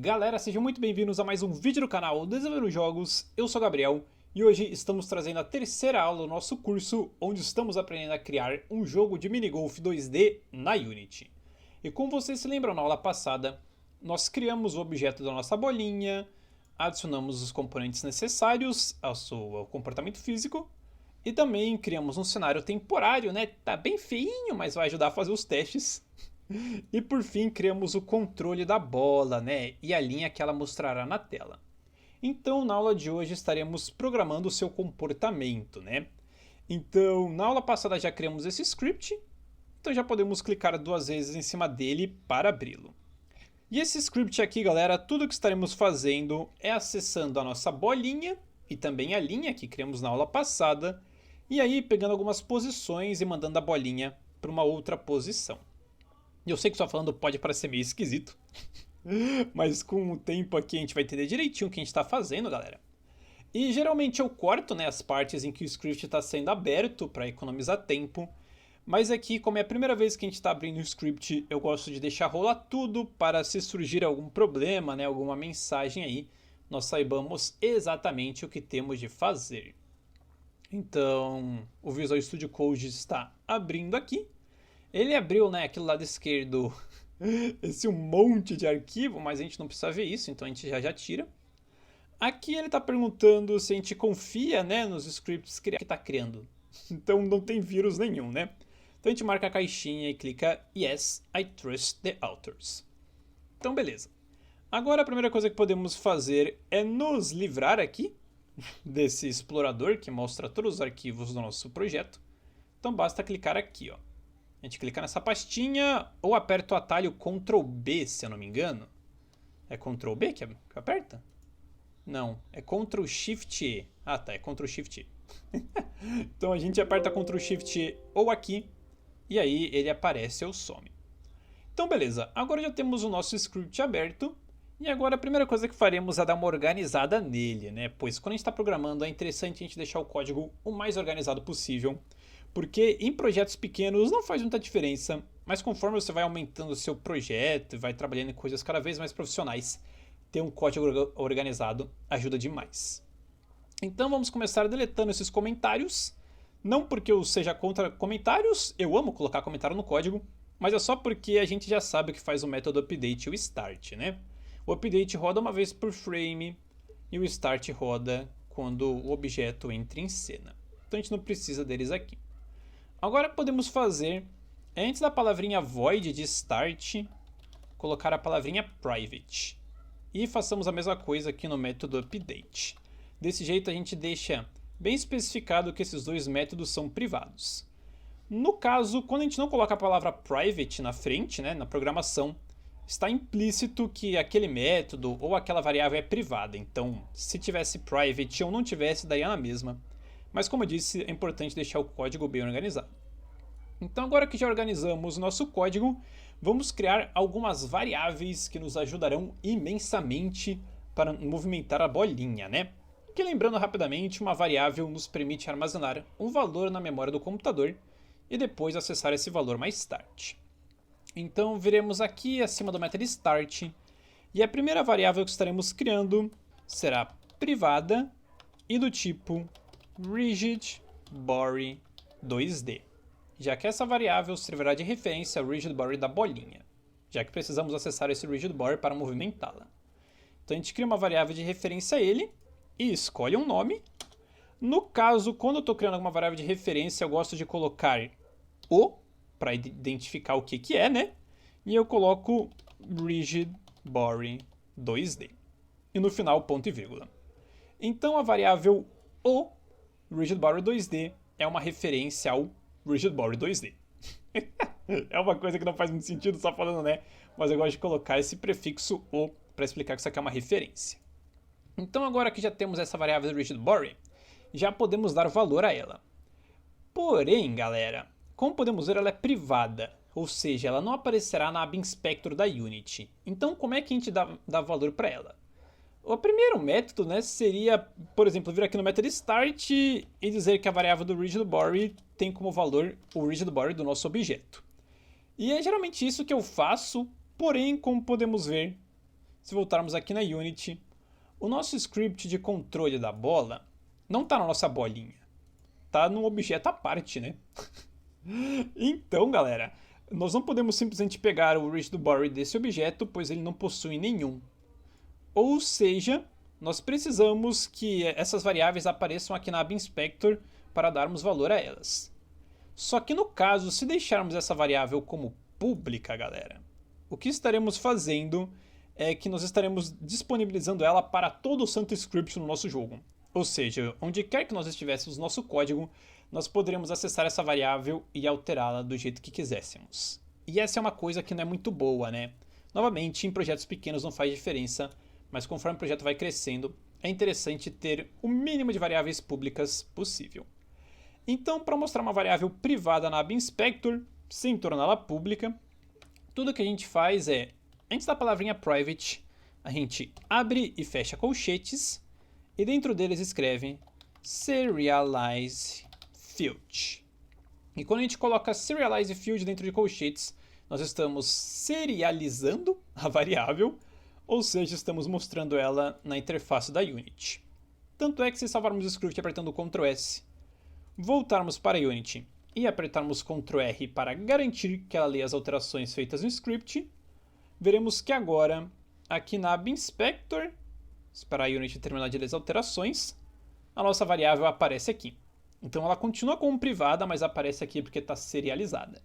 Galera, sejam muito bem-vindos a mais um vídeo do canal Desenvolvendo Jogos. Eu sou o Gabriel e hoje estamos trazendo a terceira aula do nosso curso, onde estamos aprendendo a criar um jogo de minigolf 2D na Unity. E como vocês se lembram na aula passada, nós criamos o objeto da nossa bolinha, adicionamos os componentes necessários ao seu comportamento físico e também criamos um cenário temporário, né? Tá bem feinho, mas vai ajudar a fazer os testes. E por fim criamos o controle da bola, né? E a linha que ela mostrará na tela. Então na aula de hoje estaremos programando o seu comportamento, né? Então na aula passada já criamos esse script, então já podemos clicar duas vezes em cima dele para abri-lo. E esse script aqui, galera, tudo que estaremos fazendo é acessando a nossa bolinha e também a linha que criamos na aula passada, e aí pegando algumas posições e mandando a bolinha para uma outra posição. Eu sei que só falando pode parecer meio esquisito, mas com o tempo aqui a gente vai entender direitinho o que a gente está fazendo, galera. E geralmente eu corto, né, as partes em que o script está sendo aberto para economizar tempo, mas aqui, como é a primeira vez que a gente está abrindo o script, eu gosto de deixar rolar tudo para, se surgir algum problema, né, alguma mensagem aí, nós saibamos exatamente o que temos de fazer. Então, o Visual Studio Code está abrindo aqui. Ele abriu, né, aqui do lado esquerdo, esse monte de arquivo, mas a gente não precisa ver isso, então a gente já tira. Aqui ele está perguntando se a gente confia, né, nos scripts que está criando. Então não tem vírus nenhum, né? Então a gente marca a caixinha e clica Yes, I trust the authors. Então beleza. Agora a primeira coisa que podemos fazer é nos livrar aqui desse explorador que mostra todos os arquivos do nosso projeto. Então basta clicar aqui, ó. A gente clica nessa pastinha ou aperta o atalho Ctrl B, se eu não me engano. É Ctrl B que aperta? Não, é Ctrl Shift E. Ah tá, é Ctrl Shift E. Então a gente aperta Ctrl Shift E ou aqui e aí ele aparece ou some. Então beleza, agora já temos o nosso script aberto e agora a primeira coisa que faremos é dar uma organizada nele, né? Pois quando a gente está programando é interessante a gente deixar o código o mais organizado possível. Porque em projetos pequenos não faz muita diferença, mas conforme você vai aumentando o seu projeto e vai trabalhando em coisas cada vez mais profissionais, ter um código organizado ajuda demais. Então vamos começar deletando esses comentários, não porque eu seja contra comentários, eu amo colocar comentário no código, mas é só porque a gente já sabe que faz o método update e o start, né? O update roda uma vez por frame e o start roda quando o objeto entra em cena. Então a gente não precisa deles aqui. Agora podemos fazer, antes da palavrinha void de start, colocar a palavrinha private. E façamos a mesma coisa aqui no método update. Desse jeito a gente deixa bem especificado que esses dois métodos são privados. No caso, quando a gente não coloca a palavra private na frente, né, na programação, está implícito que aquele método ou aquela variável é privada. Então, se tivesse private ou não tivesse, daí é a mesma. Mas como eu disse, é importante deixar o código bem organizado. Então agora que já organizamos o nosso código, vamos criar algumas variáveis que nos ajudarão imensamente para movimentar a bolinha, né? Que lembrando rapidamente, uma variável nos permite armazenar um valor na memória do computador e depois acessar esse valor mais tarde. Então viremos aqui acima do método start e a primeira variável que estaremos criando será privada e do tipo rigidBody 2D, já que essa variável servirá de referência ao rigidBody da bolinha, já que precisamos acessar esse rigidBody para movimentá-la. Então a gente cria uma variável de referência a ele e escolhe um nome. No caso, quando eu estou criando alguma variável de referência, eu gosto de colocar o para identificar o que é, né? E eu coloco rigidBody 2D. E no final, ponto e vírgula. Então a variável o rigidBody 2D é uma referência ao rigidBody 2D. É uma coisa que não faz muito sentido só falando, né? Mas eu gosto de colocar esse prefixo o para explicar que isso aqui é uma referência. Então agora que já temos essa variável rigidBody, já podemos dar valor a ela. Porém, galera, como podemos ver, ela é privada, ou seja, ela não aparecerá na aba Inspector da Unity. Então como é que a gente dá valor para ela? O primeiro método, né, seria, por exemplo, vir aqui no método start e dizer que a variável do rigidBody tem como valor o rigidBody do nosso objeto. E é geralmente isso que eu faço, porém, como podemos ver, se voltarmos aqui na Unity, o nosso script de controle da bola não está na nossa bolinha, está num objeto à parte, né? Então, galera, nós não podemos simplesmente pegar o rigid body desse objeto, pois ele não possui nenhum. Ou seja, nós precisamos que essas variáveis apareçam aqui na aba Inspector para darmos valor a elas. Só que no caso, se deixarmos essa variável como pública, galera, o que estaremos fazendo é que nós estaremos disponibilizando ela para todo o santo script no nosso jogo. Ou seja, onde quer que nós estivéssemos no nosso código, nós poderemos acessar essa variável e alterá-la do jeito que quiséssemos. E essa é uma coisa que não é muito boa, né? Novamente, em projetos pequenos não faz diferença, mas conforme o projeto vai crescendo, é interessante ter o mínimo de variáveis públicas possível. Então, para mostrar uma variável privada na aba Inspector, sem torná-la pública, tudo que a gente faz é, antes da palavrinha private, a gente abre e fecha colchetes, e dentro deles escreve serialize field. E quando a gente coloca serialize field dentro de colchetes, nós estamos serializando a variável, ou seja, estamos mostrando ela na interface da Unity. Tanto é que se salvarmos o script apertando Ctrl S, voltarmos para a Unity e apertarmos Ctrl R para garantir que ela lê as alterações feitas no script, veremos que agora, aqui na aba Inspector, esperar a Unity terminar de ler as alterações, a nossa variável aparece aqui. Então ela continua como privada, mas aparece aqui porque está serializada.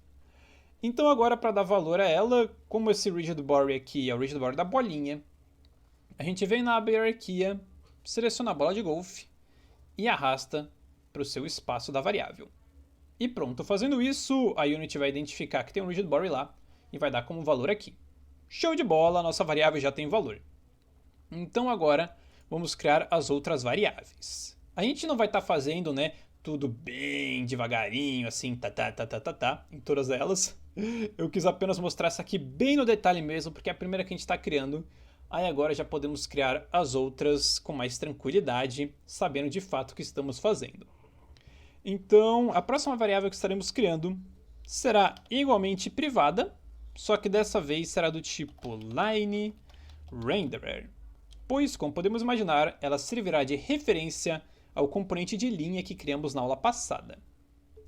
Então agora, para dar valor a ela, como esse rigid body aqui é o rigid body da bolinha, a gente vem na aba hierarquia, seleciona a bola de golfe e arrasta para o seu espaço da variável. E pronto, fazendo isso, a Unity vai identificar que tem um rigid body lá e vai dar como valor aqui. Show de bola, a nossa variável já tem valor. Então agora vamos criar as outras variáveis. A gente não vai estar fazendo, né, tudo bem devagarinho, assim, em todas elas. Eu quis apenas mostrar essa aqui bem no detalhe mesmo, porque é a primeira que a gente está criando. Aí agora já podemos criar as outras com mais tranquilidade, sabendo de fato o que estamos fazendo. Então, a próxima variável que estaremos criando será igualmente privada, só que dessa vez será do tipo line renderer, pois, como podemos imaginar, ela servirá de referência ao componente de linha que criamos na aula passada.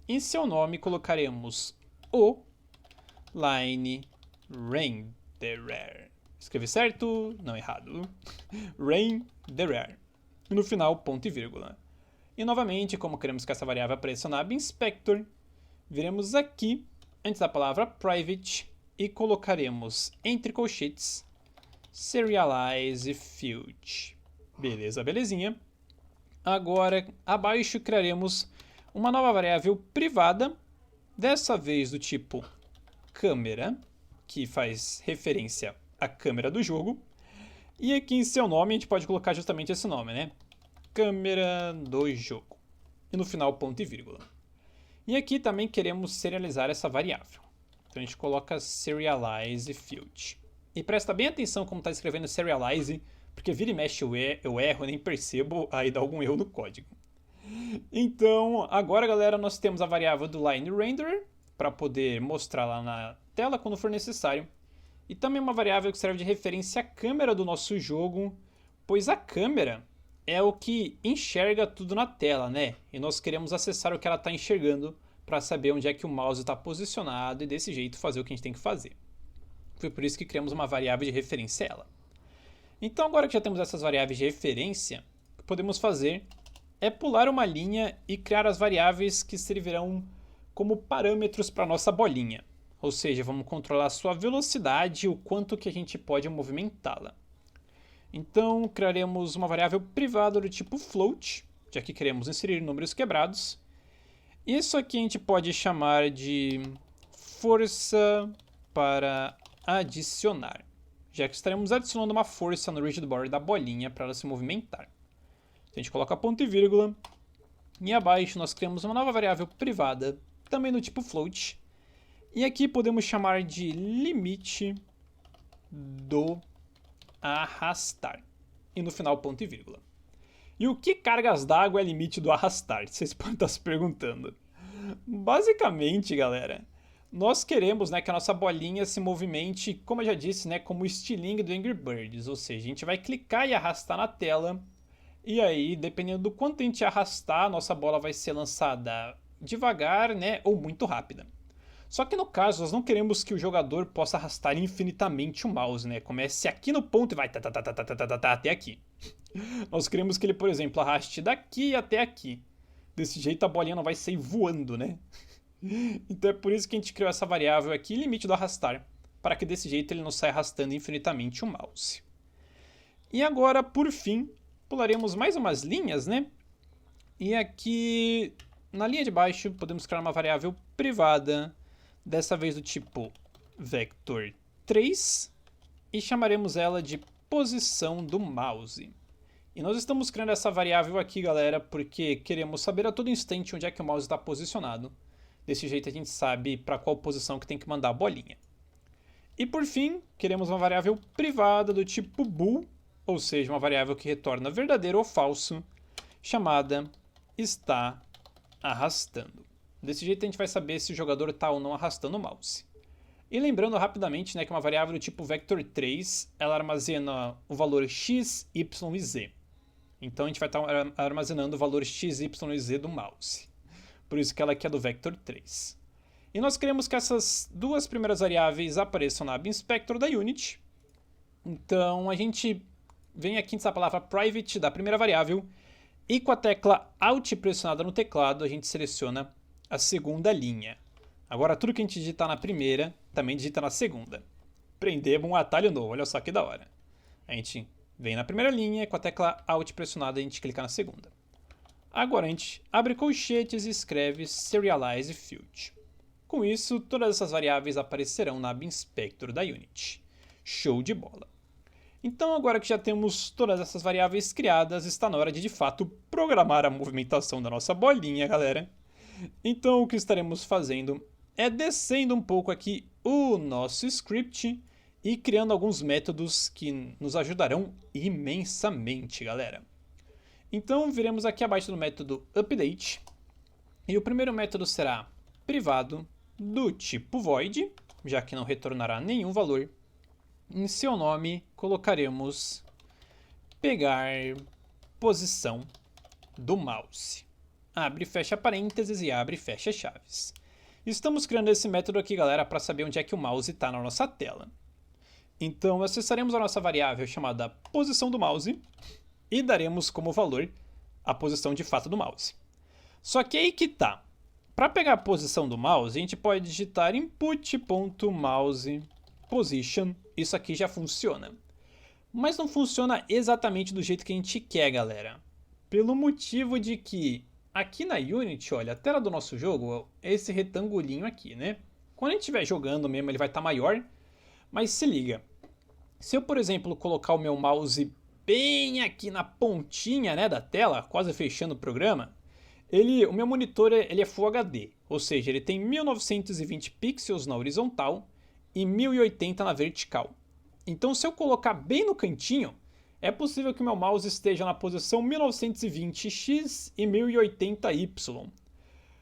Em seu nome colocaremos o line renderer. Escrevi certo? Não, errado. Renderer. E no final, ponto e vírgula. E novamente, como queremos que essa variável apareça na aba Inspector, viremos aqui, antes da palavra private, e colocaremos entre colchetes serialize field. Beleza, belezinha. Agora, abaixo, criaremos uma nova variável privada, dessa vez do tipo câmera, que faz referência à câmera do jogo. E aqui em seu nome a gente pode colocar justamente esse nome, né? Câmera do jogo. E no final, ponto e vírgula. E aqui também queremos serializar essa variável. Então a gente coloca serialize field. E presta bem atenção como está escrevendo serialize, porque vira e mexe eu erro, nem percebo, aí dá algum erro no código. Então, agora, galera, nós temos a variável do line renderer, para poder mostrar lá na tela quando for necessário. E também uma variável que serve de referência à câmera do nosso jogo, pois a câmera é o que enxerga tudo na tela, né? E nós queremos acessar o que ela está enxergando para saber onde é que o mouse está posicionado e desse jeito fazer o que a gente tem que fazer. Foi por isso que criamos uma variável de referência a ela. Então agora que já temos essas variáveis de referência, o que podemos fazer é pular uma linha e criar as variáveis que servirão como parâmetros para a nossa bolinha. Ou seja, vamos controlar a sua velocidade e o quanto que a gente pode movimentá-la. Então criaremos uma variável privada do tipo float, já que queremos inserir números quebrados. Isso aqui a gente pode chamar de força para adicionar, já que estaremos adicionando uma força no rigid body da bolinha para ela se movimentar. Então a gente coloca ponto e vírgula, e abaixo nós criamos uma nova variável privada, também do tipo float, e aqui podemos chamar de limite do arrastar, e no final ponto e vírgula. E o que cargas d'água é limite do arrastar? Vocês podem estar se perguntando. Basicamente, galera, nós queremos, né, que a nossa bolinha se movimente, como eu já disse, né, como o estilingue do Angry Birds, ou seja, a gente vai clicar e arrastar na tela, e aí, dependendo do quanto a gente arrastar, a nossa bola vai ser lançada devagar, né, ou muito rápida. Só que no caso, nós não queremos que o jogador possa arrastar infinitamente o mouse, né, comece aqui no ponto e vai até aqui. Nós queremos que ele, por exemplo, arraste daqui até aqui. Desse jeito a bolinha não vai sair voando, né? Então é por isso que a gente criou essa variável aqui, limite do arrastar, para que desse jeito ele não saia arrastando infinitamente o mouse. E agora, por fim, pularemos mais umas linhas, né? E aqui, na linha de baixo, podemos criar uma variável privada, dessa vez do tipo vector3, e chamaremos ela de posição do mouse. E nós estamos criando essa variável aqui, galera, porque queremos saber a todo instante onde é que o mouse está posicionado. Desse jeito a gente sabe para qual posição que tem que mandar a bolinha. E por fim, queremos uma variável privada do tipo bool, ou seja, uma variável que retorna verdadeiro ou falso, chamada está arrastando. Desse jeito a gente vai saber se o jogador está ou não arrastando o mouse. E lembrando rapidamente, né, que uma variável do tipo vector3, ela armazena o valor x, y e z. Então a gente vai estar armazenando o valor x, y e z do mouse. Por isso que ela aqui é do vector3. E nós queremos que essas duas primeiras variáveis apareçam na ABinspector da Unity. Então a gente vem aqui nessa palavra private da primeira variável e com a tecla Alt pressionada no teclado a gente seleciona a segunda linha. Agora tudo que a gente digitar na primeira também digita na segunda. Prendemos um atalho novo, olha só que da hora. A gente vem na primeira linha e com a tecla Alt pressionada a gente clica na segunda. Agora a gente abre colchetes e escreve Serialize Field. Com isso, todas essas variáveis aparecerão na ABinspector da Unity. Show de bola! Então agora que já temos todas essas variáveis criadas, está na hora de fato programar a movimentação da nossa bolinha, galera. Então o que estaremos fazendo é descendo um pouco aqui o nosso script e criando alguns métodos que nos ajudarão imensamente, galera. Então viremos aqui abaixo do método update e o primeiro método será privado do tipo void, já que não retornará nenhum valor. Em seu nome colocaremos pegar posição do mouse. Abre e fecha parênteses e abre e fecha chaves. Estamos criando esse método aqui, galera, para saber onde é que o mouse está na nossa tela. Então acessaremos a nossa variável chamada posição do mouse e daremos como valor a posição de fato do mouse. Só que aí que tá. Para pegar a posição do mouse, a gente pode digitar input.mousePosition. Isso aqui já funciona. Mas não funciona exatamente do jeito que a gente quer, galera. Pelo motivo de que aqui na Unity, olha, a tela do nosso jogo é esse retangulinho aqui, né? Quando a gente estiver jogando mesmo, ele vai estar maior. Mas se liga. Se eu, por exemplo, colocar o meu mouse bem aqui na pontinha, né, da tela, quase fechando o programa, o meu monitor ele é Full HD, ou seja, ele tem 1920 pixels na horizontal e 1080 na vertical. Então se eu colocar bem no cantinho, é possível que o meu mouse esteja na posição 1920x e 1080y.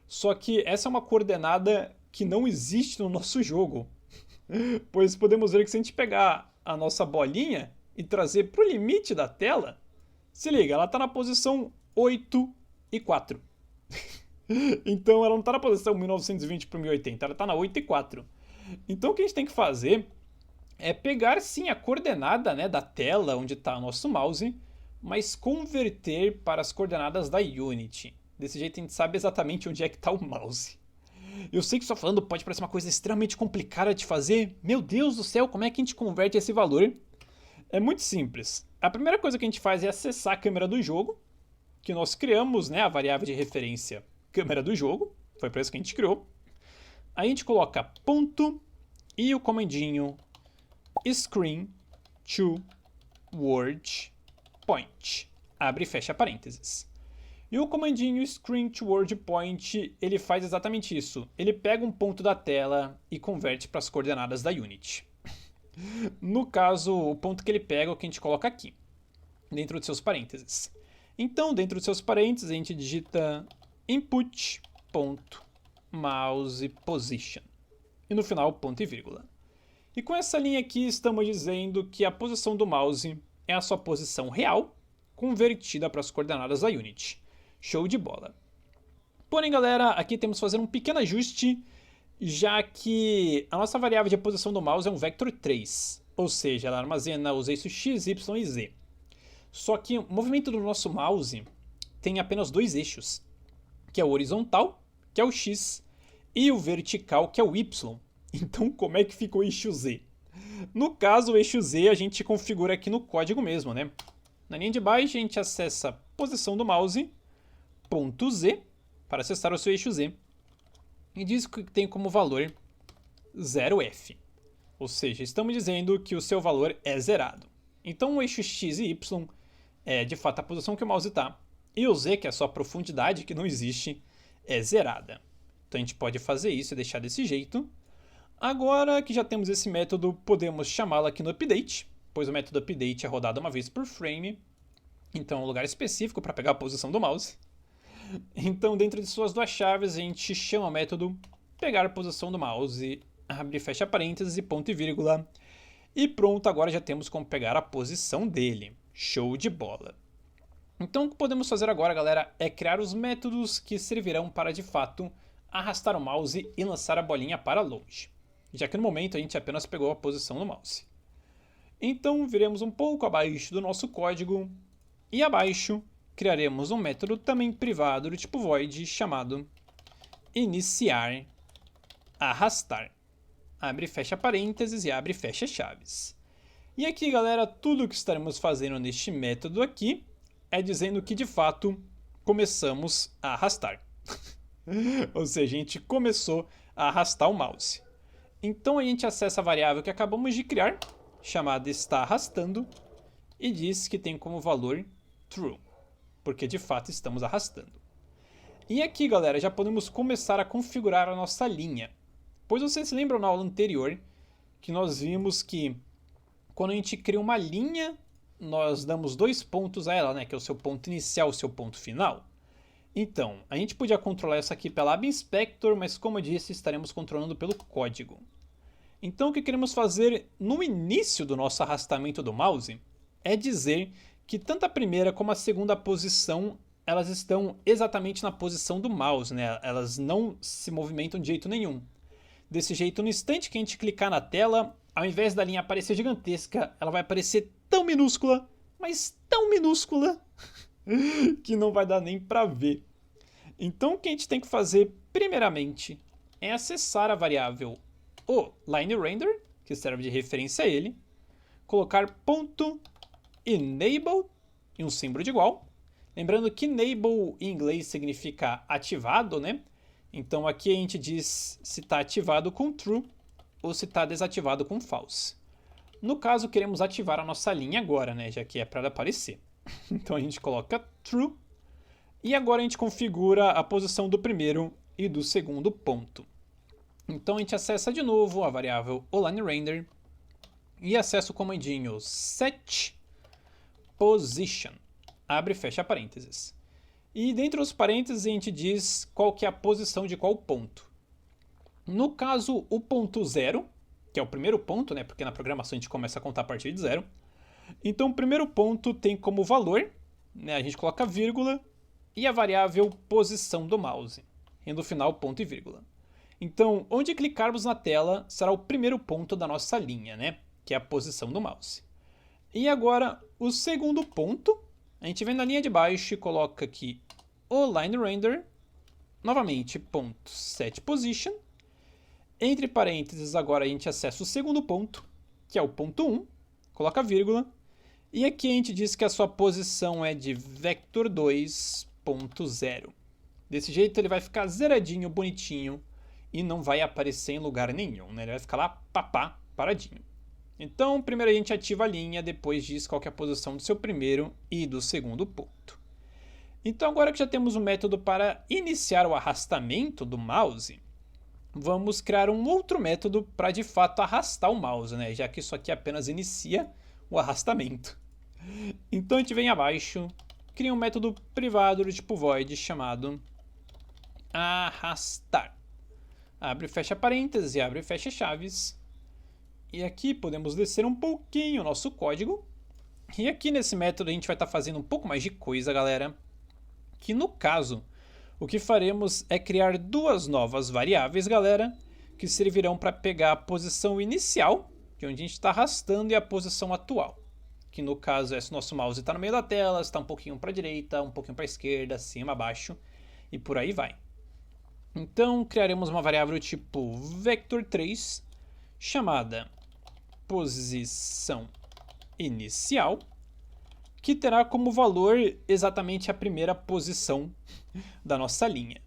Só que essa é uma coordenada que não existe no nosso jogo. Pois podemos ver que se a gente pegar a nossa bolinha e trazer para o limite da tela, se liga, ela está na posição 8 e 4. Então ela não está na posição 1920 para 1080, ela está na 8 e 4. Então o que a gente tem que fazer é pegar sim a coordenada, né, da tela onde está o nosso mouse, mas converter para as coordenadas da Unity. Desse jeito a gente sabe exatamente onde é que está o mouse. Eu sei que só falando pode parecer uma coisa extremamente complicada de fazer. Meu Deus do céu, como é que a gente converte esse valor? É muito simples. A primeira coisa que a gente faz é acessar a câmera do jogo, que nós criamos, né, a variável de referência câmera do jogo. Foi para isso que a gente criou. Aí a gente coloca ponto e o comandinho screen to word point. Abre e fecha parênteses. E o comandinho screen to word point, ele faz exatamente isso. Ele pega um ponto da tela e converte para as coordenadas da Unity. No caso, o ponto que ele pega é o que a gente coloca aqui, dentro dos seus parênteses. Então, dentro dos seus parênteses, a gente digita input.mousePosition. e no final ponto e vírgula. E com essa linha aqui estamos dizendo que a posição do mouse é a sua posição real, convertida para as coordenadas da Unity. Show de bola! Porém, galera, aqui temos que fazer um pequeno ajuste, já que a nossa variável de posição do mouse é um vector 3, ou seja, ela armazena os eixos x, y e z. Só que o movimento do nosso mouse tem apenas dois eixos, que é o horizontal, que é o x, e o vertical, que é o y. Então, como é que fica o eixo z? No caso, o eixo z a gente configura aqui no código mesmo, né? Na linha de baixo, a gente acessa a posição do mouse, ponto z, para acessar o seu eixo z. E diz que tem como valor 0f. Ou seja, estamos dizendo que o seu valor é zerado. Então, o eixo x e y é de fato a posição que o mouse está. E o z, que é a sua profundidade, que não existe, é zerada. Então, a gente pode fazer isso e deixar desse jeito. Agora que já temos esse método, podemos chamá-lo aqui no update, pois o método update é rodado uma vez por frame, então é um lugar específico para pegar a posição do mouse. Então, dentro de suas duas chaves, a gente chama o método pegar a posição do mouse, abre e fecha parênteses e ponto e vírgula. E pronto, agora já temos como pegar a posição dele. Show de bola! Então, o que podemos fazer agora, galera, é criar os métodos que servirão para, de fato, arrastar o mouse e lançar a bolinha para longe, já que no momento a gente apenas pegou a posição do mouse. Então, viremos um pouco abaixo do nosso código e abaixo criaremos um método também privado do tipo void chamado iniciar arrastar. Abre e fecha parênteses e abre e fecha chaves. E aqui, galera, tudo que estaremos fazendo neste método aqui é dizendo que, de fato, começamos a arrastar. Ou seja, a gente começou a arrastar o mouse. Então a gente acessa a variável que acabamos de criar, chamada está arrastando, e diz que tem como valor true, porque de fato estamos arrastando. E aqui, galera, já podemos começar a configurar a nossa linha. Pois vocês se lembram na aula anterior que nós vimos que quando a gente cria uma linha, nós damos 2 pontos a ela, né? Que é o seu ponto inicial e o seu ponto final. Então, a gente podia controlar isso aqui pela App Inspector, mas como eu disse, estaremos controlando pelo código. Então, o que queremos fazer no início do nosso arrastamento do mouse é dizer que tanto a primeira como a segunda posição, elas estão exatamente na posição do mouse, né? Elas não se movimentam de jeito nenhum. Desse jeito, no instante que a gente clicar na tela, ao invés da linha aparecer gigantesca, ela vai aparecer tão minúscula, mas tão minúscula, que não vai dar nem para ver. Então, o que a gente tem que fazer, primeiramente, é acessar a variável oLineRender, que serve de referência a ele, colocar ponto enable e um símbolo de igual. Lembrando que enable em inglês significa ativado, né? Então, aqui a gente diz se está ativado com true ou se está desativado com false. No caso, queremos ativar a nossa linha agora, né? Já que é para aparecer. Então a gente coloca true e agora a gente configura a posição do primeiro e do segundo ponto. Então a gente acessa de novo a variável oLineRender e acessa o comandinho set position, abre e fecha parênteses. E dentro dos parênteses a gente diz qual que é a posição de qual ponto. No caso, o ponto 0, que é o primeiro ponto, né? Porque na programação a gente começa a contar a partir de 0. Então, o primeiro ponto tem como valor, né, a gente coloca vírgula, e a variável posição do mouse, e no final ponto e vírgula. Então, onde clicarmos na tela será o primeiro ponto da nossa linha, né, que é a posição do mouse. E agora, o segundo ponto, a gente vem na linha de baixo e coloca aqui oLineRender, novamente ponto setPosition, entre parênteses agora a gente acessa o segundo ponto, que é o ponto 1, coloca vírgula, e aqui a gente diz que a sua posição é de vector 2.0. Desse jeito ele vai ficar zeradinho, bonitinho, e não vai aparecer em lugar nenhum, né? Ele vai ficar lá, papá, paradinho. Então, primeiro a gente ativa a linha, depois diz qual que é a posição do seu primeiro e do segundo ponto. Então, agora que já temos um método para iniciar o arrastamento do mouse, vamos criar um outro método para de fato arrastar o mouse, né? Já que isso aqui apenas inicia o arrastamento. Então a gente vem abaixo, cria um método privado do tipo void chamado arrastar. abre e fecha parênteses, abre e fecha chaves. E aqui podemos descer um pouquinho o nosso código. E aqui nesse método a gente vai estar fazendo um pouco mais de coisa, galera. Que no caso, o que faremos é criar duas novas variáveis, galera, que servirão para pegar a posição inicial, de onde a gente está arrastando, e a posição atual. Que no caso é se o nosso mouse está no meio da tela, está um pouquinho para a direita, um pouquinho para a esquerda, acima, abaixo, e por aí vai. Então criaremos uma variável tipo vector3, chamada posição inicial, que terá como valor exatamente a primeira posição da nossa linha.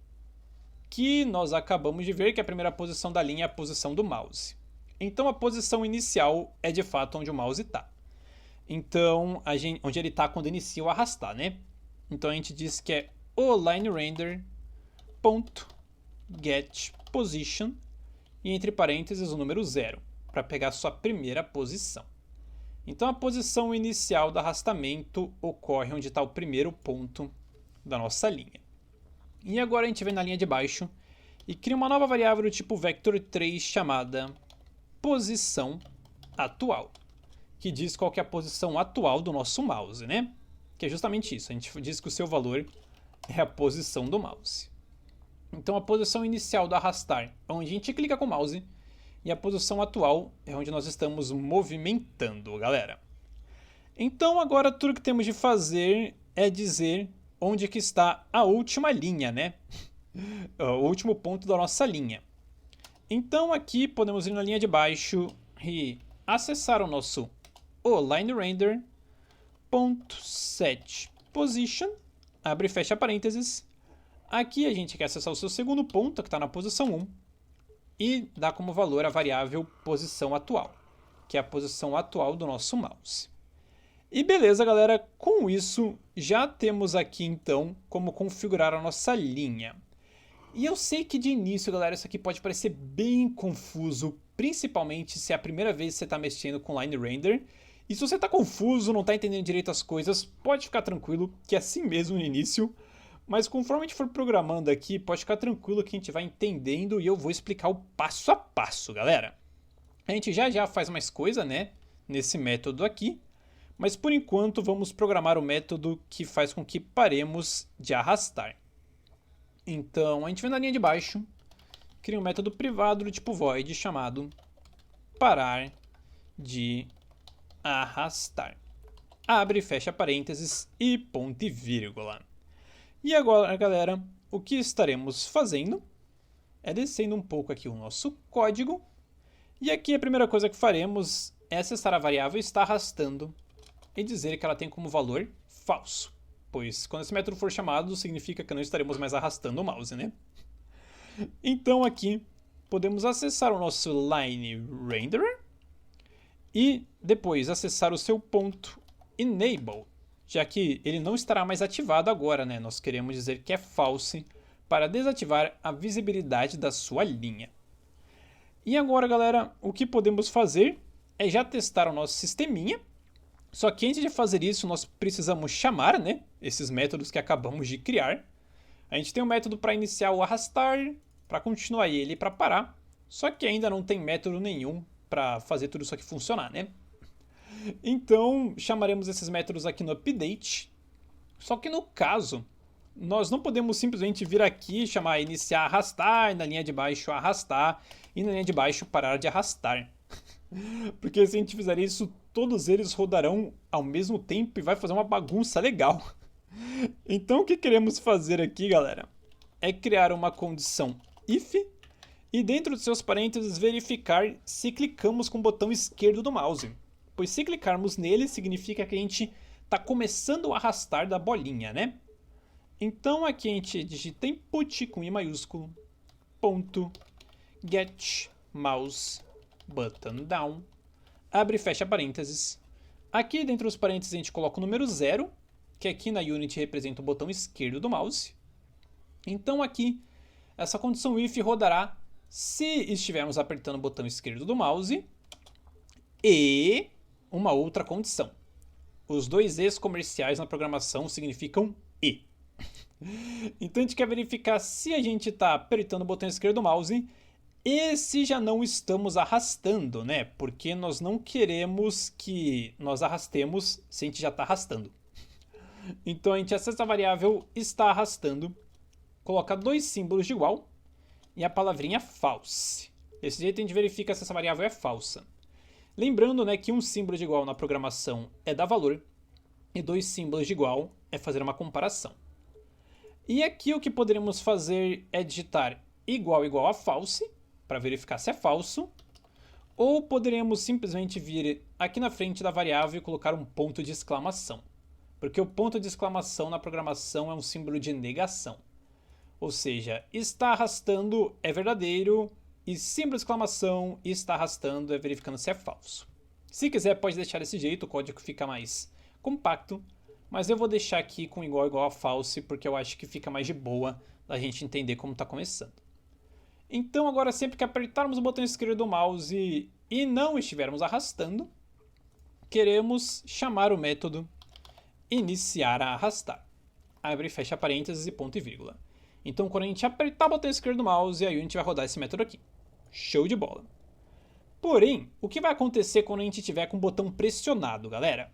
Que nós acabamos de ver que a primeira posição da linha é a posição do mouse. Então a posição inicial é de fato onde o mouse está. Então, onde ele está quando inicia o arrastar, né? Então a gente diz que é o lineRender.getPosition e entre parênteses o número 0, para pegar a sua primeira posição. Então a posição inicial do arrastamento ocorre onde está o primeiro ponto da nossa linha. E agora a gente vem na linha de baixo e cria uma nova variável do tipo vector3 chamada posição atual, que diz qual que é a posição atual do nosso mouse, né? Que é justamente isso, a gente diz que o seu valor é a posição do mouse. Então a posição inicial do arrastar é onde a gente clica com o mouse, e a posição atual é onde nós estamos movimentando, galera. Então agora tudo que temos de fazer é dizer onde que está a última linha, né? O último ponto da nossa linha. Então aqui podemos ir na linha de baixo e acessar o nosso lineRender.setPosition, abre e fecha parênteses. Aqui a gente quer acessar o seu segundo ponto, que está na posição 1, e dá como valor a variável posição atual, que é a posição atual do nosso mouse. E beleza, galera, com isso já temos aqui então como configurar a nossa linha. E eu sei que de início, galera, isso aqui pode parecer bem confuso, principalmente se é a primeira vez que você está mexendo com lineRender. E se você está confuso, não está entendendo direito as coisas, pode ficar tranquilo, que é assim mesmo no início. Mas conforme a gente for programando aqui, pode ficar tranquilo que a gente vai entendendo e eu vou explicar o passo a passo, galera. A gente já faz mais coisa, né, nesse método aqui, mas por enquanto vamos programar o método que faz com que paremos de arrastar. Então a gente vem na linha de baixo, cria um método privado do tipo void chamado parar de arrastar. Abre e fecha parênteses e ponto e vírgula. E agora, galera, o que estaremos fazendo é descendo um pouco aqui o nosso código. E aqui a primeira coisa que faremos é acessar a variável está arrastando e dizer que ela tem como valor falso. Pois quando esse método for chamado, significa que não estaremos mais arrastando o mouse, né? Então aqui podemos acessar o nosso lineRenderer e depois acessar o seu ponto enable, já que ele não estará mais ativado agora, né? Nós queremos dizer que é false para desativar a visibilidade da sua linha. E agora, galera, o que podemos fazer é já testar o nosso sisteminha. Só que antes de fazer isso, nós precisamos chamar, né, esses métodos que acabamos de criar. A gente tem um método para iniciar o arrastar, para continuar ele e para parar. Só que ainda não tem método nenhum para fazer tudo isso aqui funcionar, né? Então, chamaremos esses métodos aqui no update. Só que no caso, nós não podemos simplesmente vir aqui e chamar iniciar arrastar, e na linha de baixo arrastar, e na linha de baixo parar de arrastar. Porque se a gente fizer isso, todos eles rodarão ao mesmo tempo e vai fazer uma bagunça legal. Então o que queremos fazer aqui, galera, é criar uma condição if e dentro dos seus parênteses verificar se clicamos com o botão esquerdo do mouse. Pois se clicarmos nele, significa que a gente está começando o arrastar da bolinha, né? Então aqui a gente digita input com I maiúsculo, ponto, get mouse button down, abre e fecha parênteses. Aqui dentro dos parênteses a gente coloca o número 0, que aqui na Unity representa o botão esquerdo do mouse. Então aqui, essa condição if rodará se estivermos apertando o botão esquerdo do mouse e uma outra condição. Os dois E's comerciais na programação significam e. Então a gente quer verificar se a gente está apertando o botão esquerdo do mouse Esse já não estamos arrastando, né? Porque nós não queremos que nós arrastemos se a gente já está arrastando. Então a gente acessa a variável está arrastando, coloca dois símbolos de igual e a palavrinha false. Desse jeito a gente verifica se essa variável é falsa. Lembrando, né, que um símbolo de igual na programação é dar valor e dois símbolos de igual é fazer uma comparação. E aqui o que poderíamos fazer é digitar igual a false para verificar se é falso, ou poderíamos simplesmente vir aqui na frente da variável e colocar um ponto de exclamação, porque o ponto de exclamação na programação é um símbolo de negação. Ou seja, está arrastando é verdadeiro e símbolo de exclamação está arrastando é verificando se é falso. Se quiser pode deixar desse jeito, o código fica mais compacto, mas eu vou deixar aqui com igual a false porque eu acho que fica mais de boa da gente entender como está começando. Então agora sempre que apertarmos o botão esquerdo do mouse e não estivermos arrastando, queremos chamar o método iniciar a arrastar. Abre e fecha parênteses e ponto e vírgula. Então quando a gente apertar o botão esquerdo do mouse, aí a gente vai rodar esse método aqui. Show de bola. Porém, o que vai acontecer quando a gente tiver com o botão pressionado, galera?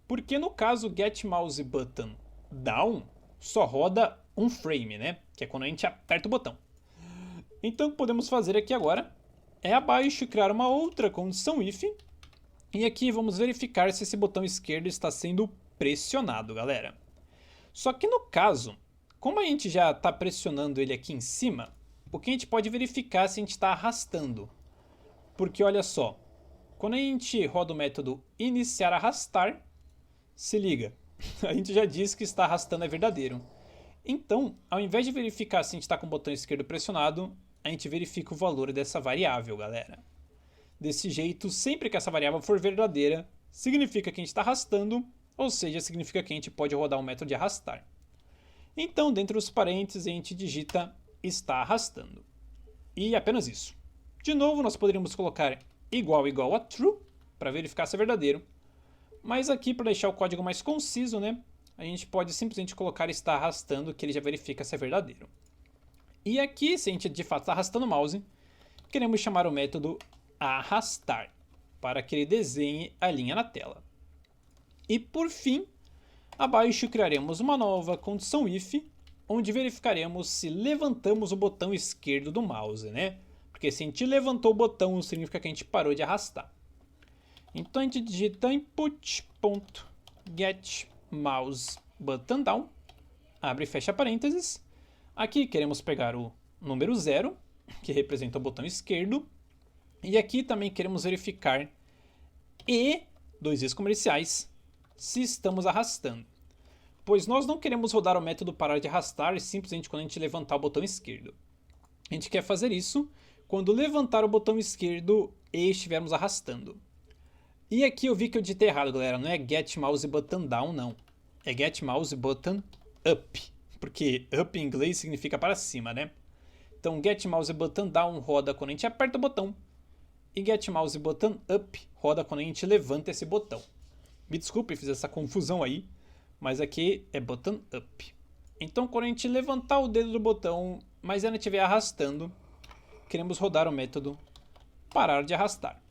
Porque no caso get mouse button down, só roda um frame, né? Que é quando a gente aperta o botão. Então o que podemos fazer aqui agora é abaixo criar uma outra condição if. E aqui vamos verificar se esse botão esquerdo está sendo pressionado, galera. Só que no caso, como a gente já está pressionando ele aqui em cima, o que a gente pode verificar se a gente está arrastando. Porque olha só, quando a gente roda o método iniciar arrastar, se liga, a gente já disse que está arrastando é verdadeiro. Então, ao invés de verificar se a gente está com o botão esquerdo pressionado, a gente verifica o valor dessa variável, galera. Desse jeito, sempre que essa variável for verdadeira, significa que a gente está arrastando, ou seja, significa que a gente pode rodar o método de arrastar. Então, dentro dos parênteses, a gente digita está arrastando. E apenas isso. De novo, nós poderíamos colocar igual a true, para verificar se é verdadeiro. Mas aqui, para deixar o código mais conciso, né, a gente pode simplesmente colocar está arrastando, que ele já verifica se é verdadeiro. E aqui, se a gente de fato está arrastando o mouse, queremos chamar o método arrastar, para que ele desenhe a linha na tela. E por fim, abaixo criaremos uma nova condição if, onde verificaremos se levantamos o botão esquerdo do mouse, né? Porque se a gente levantou o botão, significa que a gente parou de arrastar. Então a gente digita input.getMouseButtonDown, abre e fecha parênteses. Aqui queremos pegar o número 0, que representa o botão esquerdo. E aqui também queremos verificar dois is comerciais, se estamos arrastando. Pois nós não queremos rodar o método parar de arrastar simplesmente quando a gente levantar o botão esquerdo. A gente quer fazer isso quando levantar o botão esquerdo e estivermos arrastando. E aqui eu vi que eu digitei errado, galera. Não é get mouse button down, não. É get mouse button up. Porque up em inglês significa para cima, né? Então get mouse button down roda quando a gente aperta o botão. E get mouse button up roda quando a gente levanta esse botão. Me desculpe, fiz essa confusão aí. Mas aqui é button up. Então quando a gente levantar o dedo do botão, mas ainda estiver arrastando, queremos rodar o método parar de arrastar.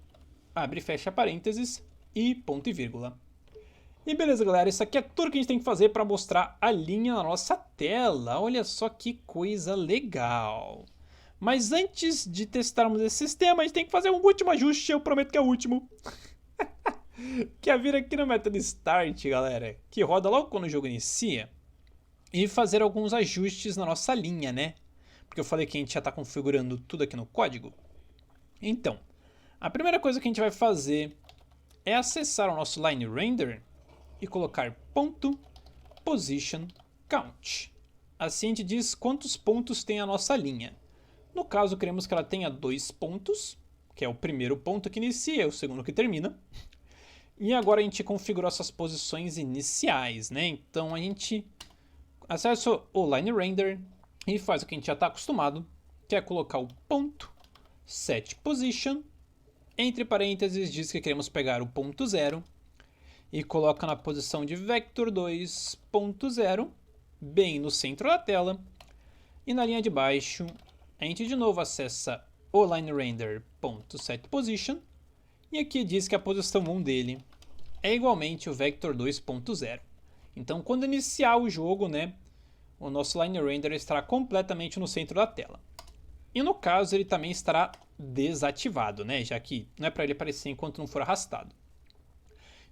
Abre e fecha parênteses e ponto e vírgula. E beleza, galera, isso aqui é tudo que a gente tem que fazer para mostrar a linha na nossa tela. Olha só que coisa legal. Mas antes de testarmos esse sistema, a gente tem que fazer um último ajuste, eu prometo que é o último. Que é vir aqui no método start, galera, que roda logo quando o jogo inicia, e fazer alguns ajustes na nossa linha, né? Porque eu falei que a gente já está configurando tudo aqui no código. Então, a primeira coisa que a gente vai fazer é acessar o nosso line render e colocar ponto position count. Assim a gente diz quantos pontos tem a nossa linha. No caso, queremos que ela tenha 2 pontos, que é o primeiro ponto que inicia e o segundo que termina. E agora a gente configurou essas posições iniciais, né? Então a gente acessa o line render e faz o que a gente já está acostumado, que é colocar o ponto set position, entre parênteses diz que queremos pegar o ponto 0 e coloca na posição de vector 2.0, bem no centro da tela. E na linha de baixo, a gente de novo acessa o lineRender.setPosition, e aqui diz que a posição 1 dele é igualmente o vector 2.0. Então, quando iniciar o jogo, né, o nosso lineRender estará completamente no centro da tela. E no caso, ele também estará desativado, né, já que não é para ele aparecer enquanto não for arrastado.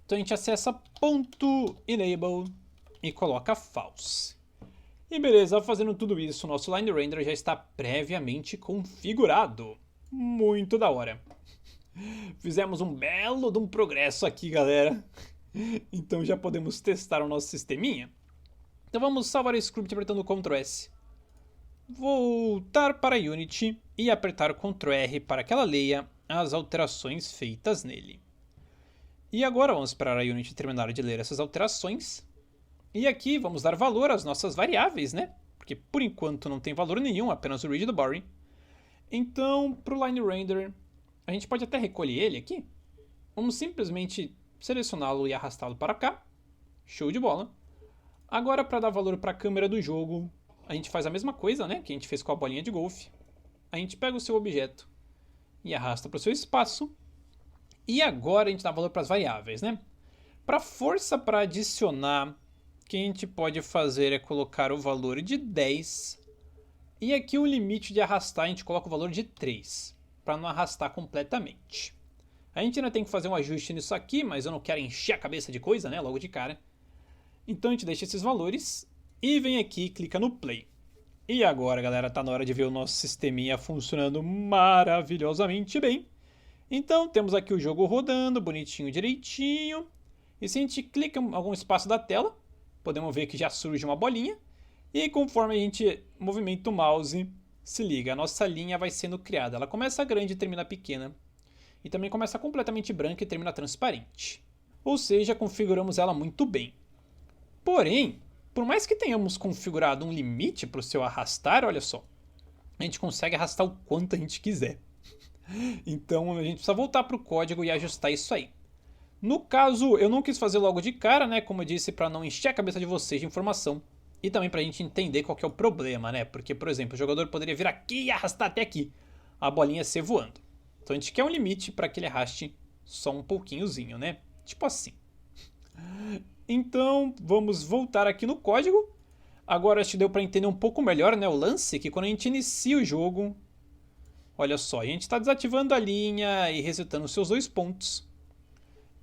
Então a gente acessa .enable e coloca false. E beleza, fazendo tudo isso, o nosso lineRender já está previamente configurado. Muito da hora. Fizemos um belo de um progresso aqui, galera. Então já podemos testar o nosso sisteminha. Então vamos salvar o script apertando Ctrl S. Voltar para Unity e apertar Ctrl R para que ela leia as alterações feitas nele. E agora vamos esperar a Unity terminar de ler essas alterações. E aqui vamos dar valor às nossas variáveis, né? Porque por enquanto não tem valor nenhum, apenas o read do body. Então, para o lineRender, a gente pode até recolher ele aqui. Vamos simplesmente selecioná-lo e arrastá-lo para cá. Show de bola. Agora, para dar valor para a câmera do jogo, a gente faz a mesma coisa, né? Que a gente fez com a bolinha de golfe. A gente pega o seu objeto e arrasta para o seu espaço. E agora a gente dá valor para as variáveis, né? Para força para adicionar, o que a gente pode fazer é colocar o valor de 10. E aqui o limite de arrastar a gente coloca o valor de 3, para não arrastar completamente. A gente ainda tem que fazer um ajuste nisso aqui, mas eu não quero encher a cabeça de coisa, né? Logo de cara. Então a gente deixa esses valores e vem aqui e clica no play. E agora, galera, tá na hora de ver o nosso sisteminha funcionando maravilhosamente bem. Então temos aqui o jogo rodando, bonitinho, direitinho. E se a gente clica em algum espaço da tela, podemos ver que já surge uma bolinha. E conforme a gente movimenta o mouse, se liga, a nossa linha vai sendo criada. Ela começa grande e termina pequena. E também começa completamente branca e termina transparente. Ou seja, configuramos ela muito bem. Porém, por mais que tenhamos configurado um limite para o seu arrastar, olha só, a gente consegue arrastar o quanto a gente quiser. Então a gente precisa voltar para o código e ajustar isso aí. No caso, eu não quis fazer logo de cara, né? Como eu disse, para não encher a cabeça de vocês de informação. E também para a gente entender qual que é o problema, né? Porque, por exemplo, o jogador poderia vir aqui e arrastar até aqui. A bolinha ser voando. Então a gente quer um limite para que ele arraste só um pouquinhozinho, né? Tipo assim. Então, vamos voltar aqui no código. Agora acho que deu para entender um pouco melhor, né? O lance que quando a gente inicia o jogo... Olha só, a gente está desativando a linha e resetando os seus 2 pontos.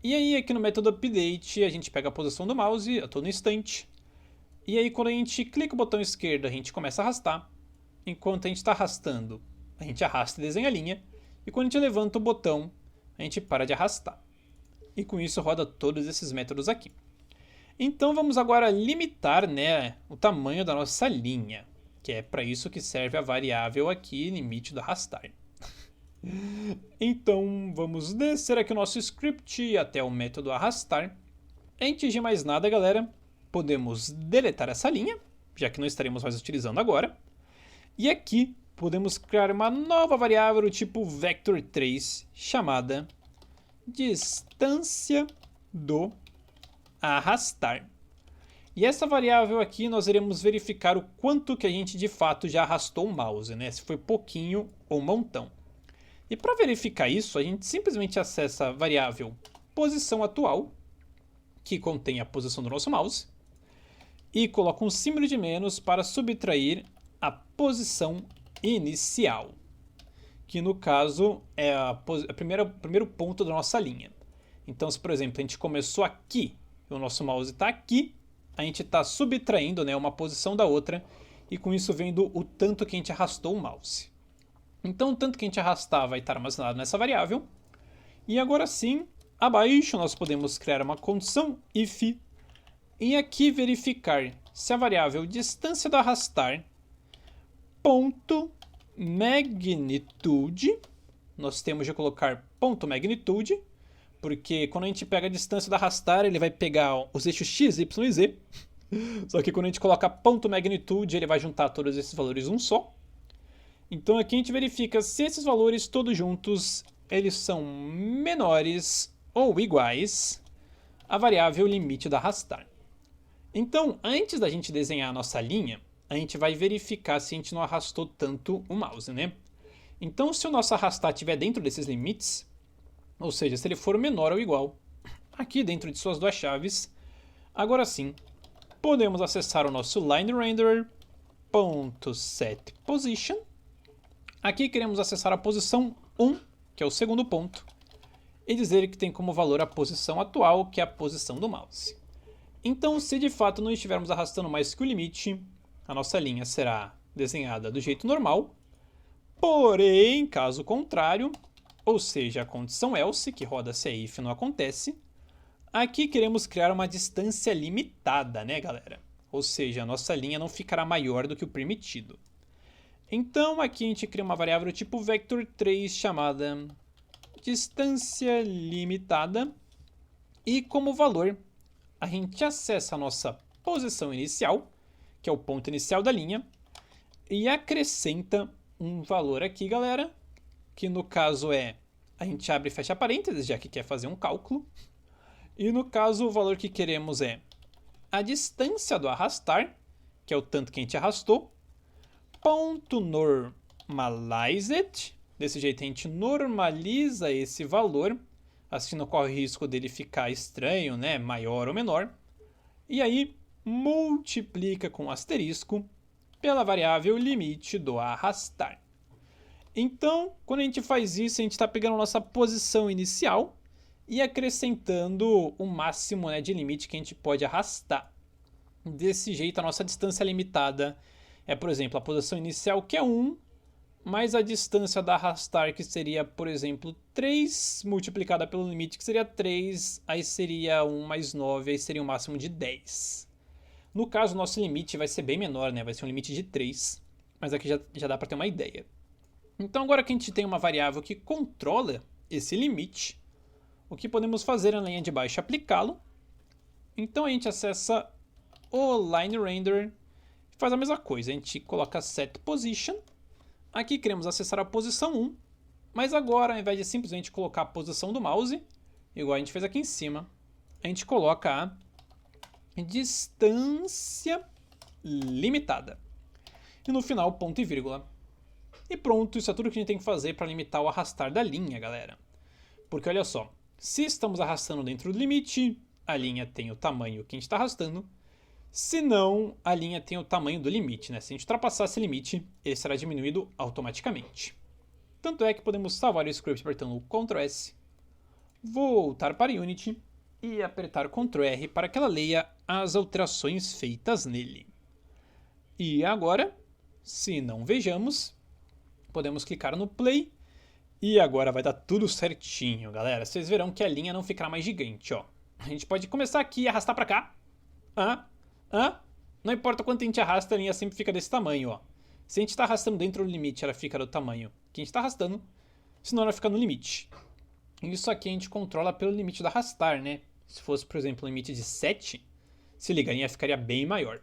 E aí aqui no método update a gente pega a posição do mouse a todo instante. E aí quando a gente clica o botão esquerdo a gente começa a arrastar. Enquanto a gente está arrastando, a gente arrasta e desenha a linha. E quando a gente levanta o botão, a gente para de arrastar. E com isso roda todos esses métodos aqui. Então vamos agora limitar, né, o tamanho da nossa linha. Que é para isso que serve a variável aqui, limite do arrastar. Então vamos descer aqui o nosso script até o método arrastar. Antes de mais nada, galera, podemos deletar essa linha, já que não estaremos mais utilizando agora. E aqui podemos criar uma nova variável do tipo vector3, chamada distância do arrastar. E essa variável aqui nós iremos verificar o quanto que a gente de fato já arrastou o mouse, né? Se foi pouquinho ou montão. E para verificar isso, a gente simplesmente acessa a variável posição atual, que contém a posição do nosso mouse, e coloca um símbolo de menos para subtrair a posição inicial, que no caso é o primeiro ponto da nossa linha. Então, se por exemplo a gente começou aqui e o nosso mouse está aqui, a gente está subtraindo, né, uma posição da outra e com isso vendo o tanto que a gente arrastou o mouse. Então o tanto que a gente arrastar vai estar armazenado nessa variável. E agora sim, abaixo nós podemos criar uma condição if e aqui verificar se a variável distância do arrastar ponto magnitude, nós temos de colocar ponto magnitude, porque quando a gente pega a distância do arrastar, ele vai pegar os eixos x, y e z. Só que quando a gente coloca ponto magnitude, ele vai juntar todos esses valores em um só. Então aqui a gente verifica se esses valores todos juntos, eles são menores ou iguais à variável limite do arrastar. Então, antes da gente desenhar a nossa linha, a gente vai verificar se a gente não arrastou tanto o mouse, né? Então, se o nosso arrastar estiver dentro desses limites, ou seja, se ele for menor ou igual, aqui dentro de suas duas chaves, agora sim, podemos acessar o nosso Line Renderer, .setPosition. Aqui queremos acessar a posição 1, que é o segundo ponto, e dizer que tem como valor a posição atual, que é a posição do mouse. Então, se de fato não estivermos arrastando mais que o limite, a nossa linha será desenhada do jeito normal. Porém, caso contrário, ou seja, a condição else, que roda se a if não acontece, aqui queremos criar uma distância limitada, né, galera? Ou seja, a nossa linha não ficará maior do que o permitido. Então, aqui a gente cria uma variável do tipo vector3 chamada distância limitada, e como valor a gente acessa a nossa posição inicial, que é o ponto inicial da linha, e acrescenta um valor aqui, galera, que no caso é, a gente abre e fecha parênteses, já que quer fazer um cálculo, e no caso o valor que queremos é a distância do arrastar, que é o tanto que a gente arrastou, ponto normalized. Desse jeito a gente normaliza esse valor, assim não corre o risco dele ficar estranho, né, maior ou menor. E aí multiplica com asterisco pela variável limite do arrastar. Então, quando a gente faz isso, a gente está pegando a nossa posição inicial e acrescentando o máximo, né, de limite que a gente pode arrastar. Desse jeito, a nossa distância limitada é, por exemplo, a posição inicial, que é 1, mais a distância da arrastar, que seria, por exemplo, 3, multiplicada pelo limite, que seria 3, aí seria 1 mais 9, aí seria um máximo de 10. No caso, o nosso limite vai ser bem menor, né? Vai ser um limite de 3, mas aqui já dá para ter uma ideia. Então, agora que a gente tem uma variável que controla esse limite, o que podemos fazer na linha de baixo é aplicá-lo. Então, a gente acessa o Line Renderer e faz a mesma coisa. A gente coloca setPosition. Aqui queremos acessar a posição 1, mas agora, ao invés de simplesmente colocar a posição do mouse, igual a gente fez aqui em cima, a gente coloca a distância limitada. E no final, ponto e vírgula. E pronto, isso é tudo que a gente tem que fazer para limitar o arrastar da linha, galera. Porque olha só, se estamos arrastando dentro do limite, a linha tem o tamanho que a gente está arrastando. Se não, a linha tem o tamanho do limite, né? Se a gente ultrapassar esse limite, ele será diminuído automaticamente. Tanto é que podemos salvar o script apertando Ctrl S, voltar para Unity e apertar Ctrl R para que ela leia as alterações feitas nele. E agora, se não vejamos, podemos clicar no Play e agora vai dar tudo certinho, galera. Vocês verão que a linha não ficará mais gigante, ó. A gente pode começar aqui e arrastar para cá. Não importa quanto a gente arrasta, a linha sempre fica desse tamanho, ó. Se a gente está arrastando dentro do limite, ela fica do tamanho que a gente está arrastando, senão ela fica no limite. Isso aqui a gente controla pelo limite do arrastar, né? Se fosse, por exemplo, um limite de 7, se liga, a linha ficaria bem maior.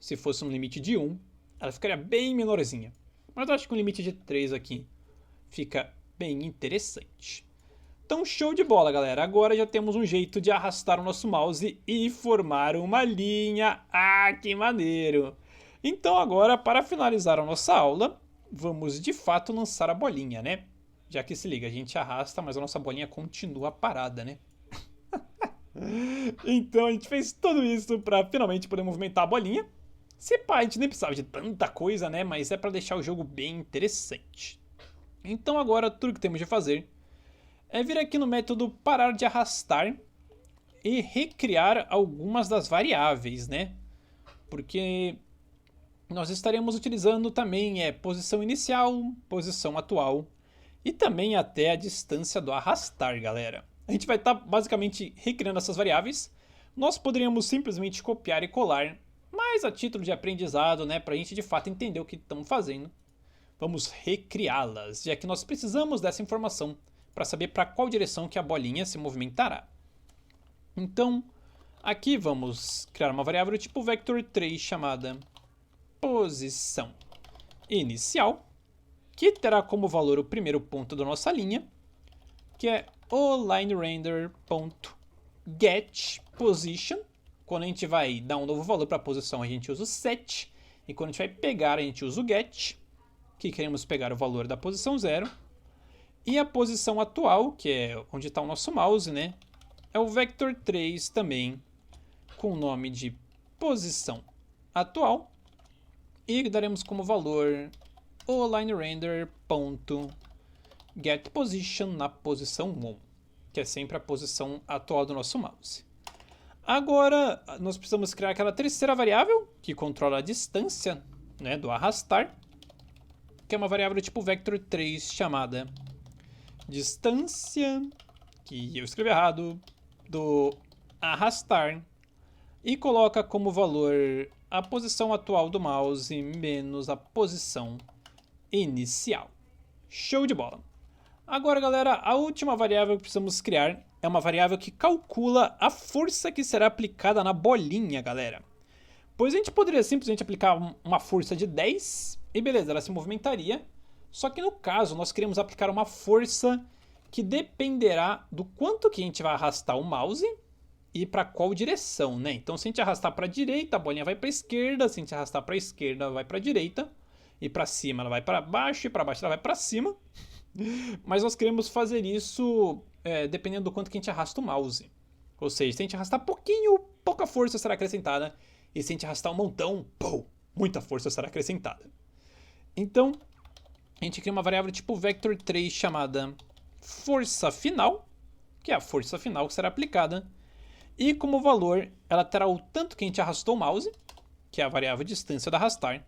Se fosse um limite de 1, ela ficaria bem menorzinha. Mas eu acho que um limite de 3 aqui fica bem interessante. Então, show de bola, galera. Agora já temos um jeito de arrastar o nosso mouse e formar uma linha. Ah, que maneiro! Então, agora, para finalizar a nossa aula, vamos de fato lançar a bolinha, né? Já que se liga, a gente arrasta, mas a nossa bolinha continua parada, né? Então, a gente fez tudo isso para finalmente poder movimentar a bolinha. Se pá, a gente nem precisava de tanta coisa, né? Mas é para deixar o jogo bem interessante. Então, agora, tudo que temos de fazer é vir aqui no método parar de arrastar e recriar algumas das variáveis, né? Porque nós estaremos utilizando também posição inicial, posição atual e também até a distância do arrastar, galera. A gente vai estar basicamente recriando essas variáveis. Nós poderíamos simplesmente copiar e colar, mas a título de aprendizado, né, para a gente de fato entender o que estamos fazendo, vamos recriá-las, já que nós precisamos dessa informação para saber para qual direção que a bolinha se movimentará. Então, aqui vamos criar uma variável do tipo vector3 chamada posição inicial, que terá como valor o primeiro ponto da nossa linha, que é o LineRender.getPosition. Quando a gente vai dar um novo valor para a posição, a gente usa o set, e quando a gente vai pegar, a gente usa o get, que queremos pegar o valor da posição 0. E a posição atual, que é onde está o nosso mouse, né? É o vector 3 também, com o nome de posição atual. E daremos como valor o lineRender.getPosition na posição 1, que é sempre a posição atual do nosso mouse. Agora, nós precisamos criar aquela terceira variável, que controla a distância, né, do arrastar, que é uma variável do tipo vector 3 chamada distância, que eu escrevi errado, do arrastar, e coloca como valor a posição atual do mouse menos a posição inicial. Show de bola! Agora, galera, a última variável que precisamos criar é uma variável que calcula a força que será aplicada na bolinha, galera. Pois a gente poderia simplesmente aplicar uma força de 10 e beleza, ela se movimentaria. Só que no caso, nós queremos aplicar uma força que dependerá do quanto que a gente vai arrastar o mouse e para qual direção, né? Então, se a gente arrastar para a direita, a bolinha vai para a esquerda. Se a gente arrastar para a esquerda, ela vai para a direita. E para cima, ela vai para baixo. E para baixo, ela vai para cima. Mas nós queremos fazer isso dependendo do quanto que a gente arrasta o mouse. Ou seja, se a gente arrastar pouquinho, pouca força será acrescentada. E se a gente arrastar um montão, muita força será acrescentada. Então, a gente cria uma variável tipo vector 3 chamada força final, que é a força final que será aplicada. E como valor, ela terá o tanto que a gente arrastou o mouse, que é a variável distância do arrastar,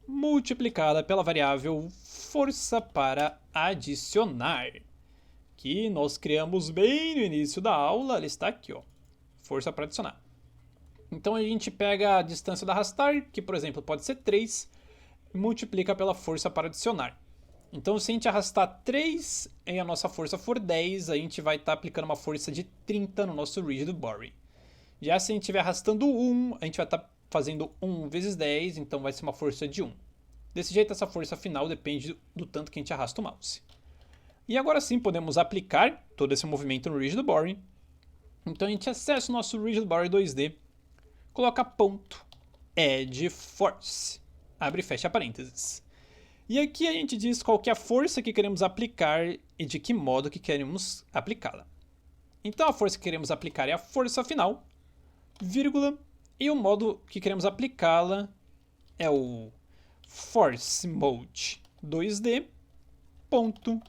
multiplicada pela variável força para adicionar, que nós criamos bem no início da aula. Ela está aqui, ó, força para adicionar. Então a gente pega a distância do arrastar, que por exemplo pode ser 3, e multiplica pela força para adicionar. Então, se a gente arrastar 3 e a nossa força for 10, a gente vai estar aplicando uma força de 30 no nosso Rigid Body. Já se a gente estiver arrastando 1, a gente vai estar fazendo 1 vezes 10, então vai ser uma força de 1. Desse jeito, essa força final depende do tanto que a gente arrasta o mouse. E agora sim, podemos aplicar todo esse movimento no Rigid Body. Então, a gente acessa o nosso Rigid Body 2D, coloca ponto, add force, abre e fecha parênteses. E aqui a gente diz qual que é a força que queremos aplicar e de que modo que queremos aplicá-la. Então a força que queremos aplicar é a força final, vírgula, e o modo que queremos aplicá-la é o force mode 2D ponto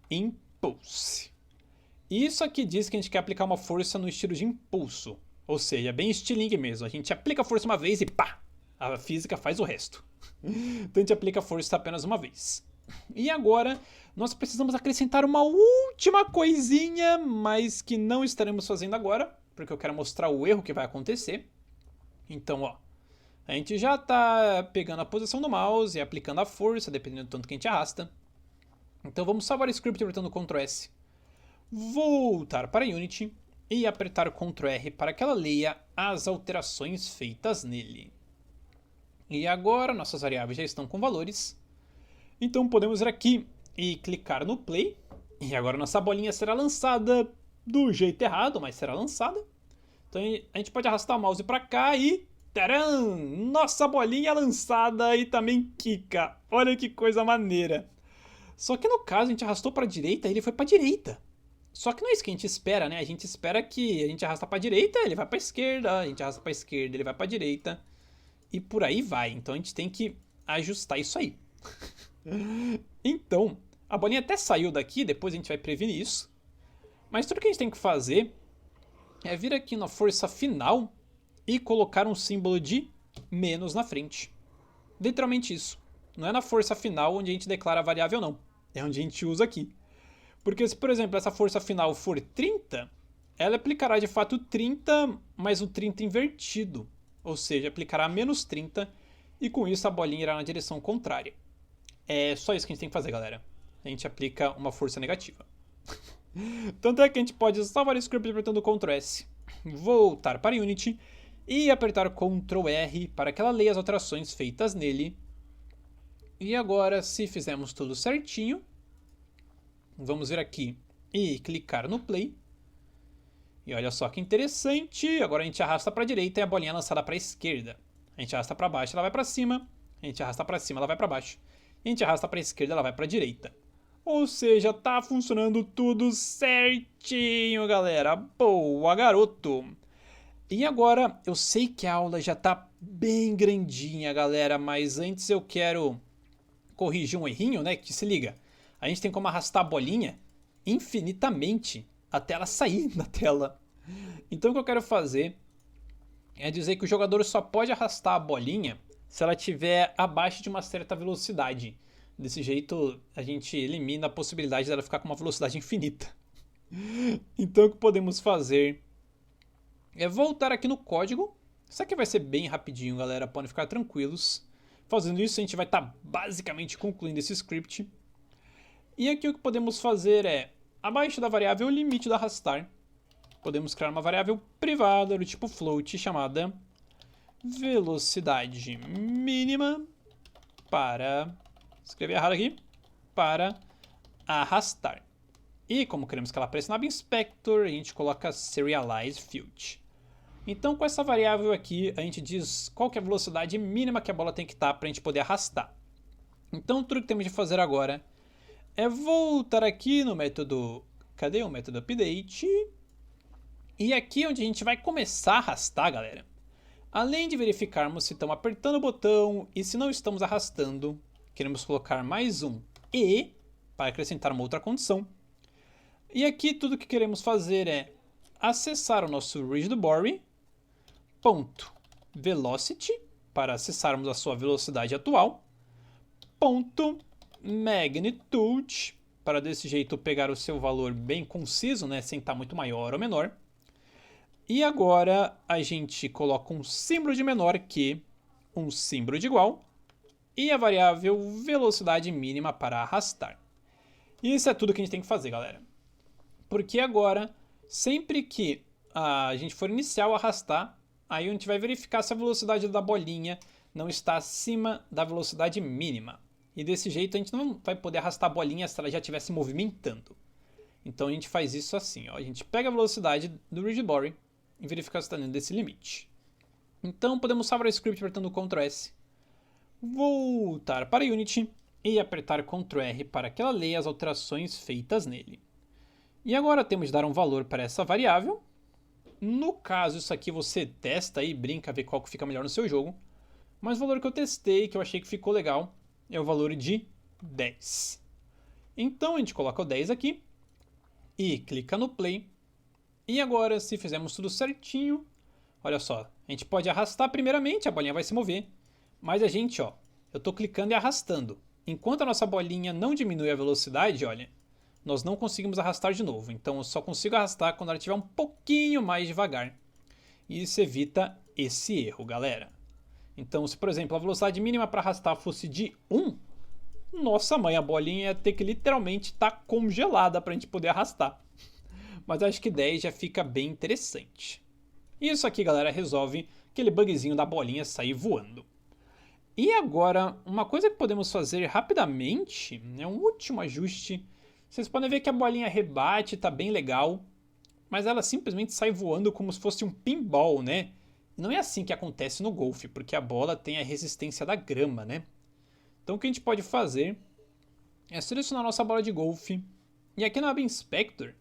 impulse. E isso aqui diz que a gente quer aplicar uma força no estilo de impulso, ou seja, bem estilingue mesmo. A gente aplica a força uma vez e pá, a física faz o resto. Então a gente aplica a força apenas uma vez. E agora nós precisamos acrescentar uma última coisinha, mas que não estaremos fazendo agora, porque eu quero mostrar o erro que vai acontecer. Então, ó, a gente já está pegando a posição do mouse e aplicando a força, dependendo do tanto que a gente arrasta. Então vamos salvar o script apertando Ctrl S, voltar para Unity e apertar Ctrl R para que ela leia as alterações feitas nele. E agora nossas variáveis já estão com valores. Então podemos ir aqui e clicar no play. E agora nossa bolinha será lançada do jeito errado, mas será lançada. Então a gente pode arrastar o mouse para cá e... Tcharam! Nossa bolinha lançada e também quica. Olha que coisa maneira. Só que no caso a gente arrastou para a direita e ele foi para a direita. Só que não é isso que a gente espera, né? A gente espera que a gente arrasta para a direita, ele vai para a esquerda. A gente arrasta para a esquerda, ele vai para a direita. E por aí vai. Então a gente tem que ajustar isso aí. Então, a bolinha até saiu daqui, depois a gente vai prevenir isso. Mas tudo que a gente tem que fazer é vir aqui na força final e colocar um símbolo de menos na frente. Literalmente isso. Não é na força final onde a gente declara a variável, não. É onde a gente usa aqui. Porque se, por exemplo, essa força final for 30, ela aplicará de fato 30, mas o 30 invertido. Ou seja, aplicará menos 30 e com isso a bolinha irá na direção contrária. É só isso que a gente tem que fazer, galera. A gente aplica uma força negativa. Tanto é que a gente pode salvar o script apertando Ctrl S, voltar para Unity e apertar Ctrl R para que ela leia as alterações feitas nele. E agora, se fizermos tudo certinho, vamos vir aqui e clicar no play. E olha só que interessante, agora a gente arrasta para a direita e a bolinha é lançada para a esquerda. A gente arrasta para baixo, ela vai para cima. A gente arrasta para cima, ela vai para baixo. a gente arrasta para a esquerda, ela vai para a direita. Ou seja, tá funcionando tudo certinho, galera. Boa, garoto! E agora, eu sei que a aula já tá bem grandinha, galera, mas antes eu quero corrigir um errinho, né? Que se liga, a gente tem como arrastar a bolinha infinitamente até ela sair da tela. Então o que eu quero fazer é dizer que o jogador só pode arrastar a bolinha se ela estiver abaixo de uma certa velocidade. Desse jeito a gente elimina a possibilidade dela ficar com uma velocidade infinita. Então o que podemos fazer é voltar aqui no código. Isso aqui vai ser bem rapidinho, galera, podem ficar tranquilos. Fazendo isso a gente vai estar basicamente concluindo esse script. E aqui o que podemos fazer é, abaixo da variável limite do arrastar, podemos criar uma variável privada do tipo float chamada velocidade mínima para, escrevi errado aqui, para arrastar. E como queremos que ela apareça na Inspector, a gente coloca serialize field. Então com essa variável aqui, a gente diz qual que é a velocidade mínima que a bola tem que estar para a gente poder arrastar. Então tudo que temos de fazer agora é voltar aqui no método, cadê o método update? E aqui é onde a gente vai começar a arrastar, galera. Além de verificarmos se estamos apertando o botão e se não estamos arrastando, queremos colocar mais um E para acrescentar uma outra condição. E aqui tudo que queremos fazer é acessar o nosso rigidBody, ponto velocity, para acessarmos a sua velocidade atual, ponto magnitude, para desse jeito pegar o seu valor bem conciso, né, sem estar muito maior ou menor. E agora a gente coloca um símbolo de menor que, um símbolo de igual, e a variável velocidade mínima para arrastar. E isso é tudo que a gente tem que fazer, galera. Porque agora, sempre que a gente for iniciar o arrastar, aí a gente vai verificar se a velocidade da bolinha não está acima da velocidade mínima. E desse jeito a gente não vai poder arrastar a bolinha se ela já estiver se movimentando. Então a gente faz isso assim, ó. A gente pega a velocidade do rigidBody e verificar se está dentro desse limite. Então podemos salvar o script apertando Ctrl S, voltar para Unity e apertar Ctrl R para que ela leia as alterações feitas nele. E agora temos de dar um valor para essa variável. No caso, isso aqui você testa e brinca, vê qual que fica melhor no seu jogo. Mas o valor que eu testei, que eu achei que ficou legal, é o valor de 10. Então a gente coloca o 10 aqui e clica no play. E agora, se fizermos tudo certinho, olha só, a gente pode arrastar primeiramente, a bolinha vai se mover. Mas a gente, ó, eu tô clicando e arrastando. Enquanto a nossa bolinha não diminui a velocidade, olha, nós não conseguimos arrastar de novo. Então eu só consigo arrastar quando ela estiver um pouquinho mais devagar. E isso evita esse erro, galera. Então se, por exemplo, a velocidade mínima para arrastar fosse de 1, nossa mãe, a bolinha ia ter que literalmente estar congelada para a gente poder arrastar. Mas acho que 10 já fica bem interessante. Isso aqui, galera, resolve aquele bugzinho da bolinha sair voando. E agora, uma coisa que podemos fazer rapidamente é um último ajuste. Vocês podem ver que a bolinha rebate, tá bem legal, mas ela simplesmente sai voando como se fosse um pinball, né? Não é assim que acontece no golfe, porque a bola tem a resistência da grama, né? Então o que a gente pode fazer é selecionar nossa bola de golfe e aqui na aba Inspector,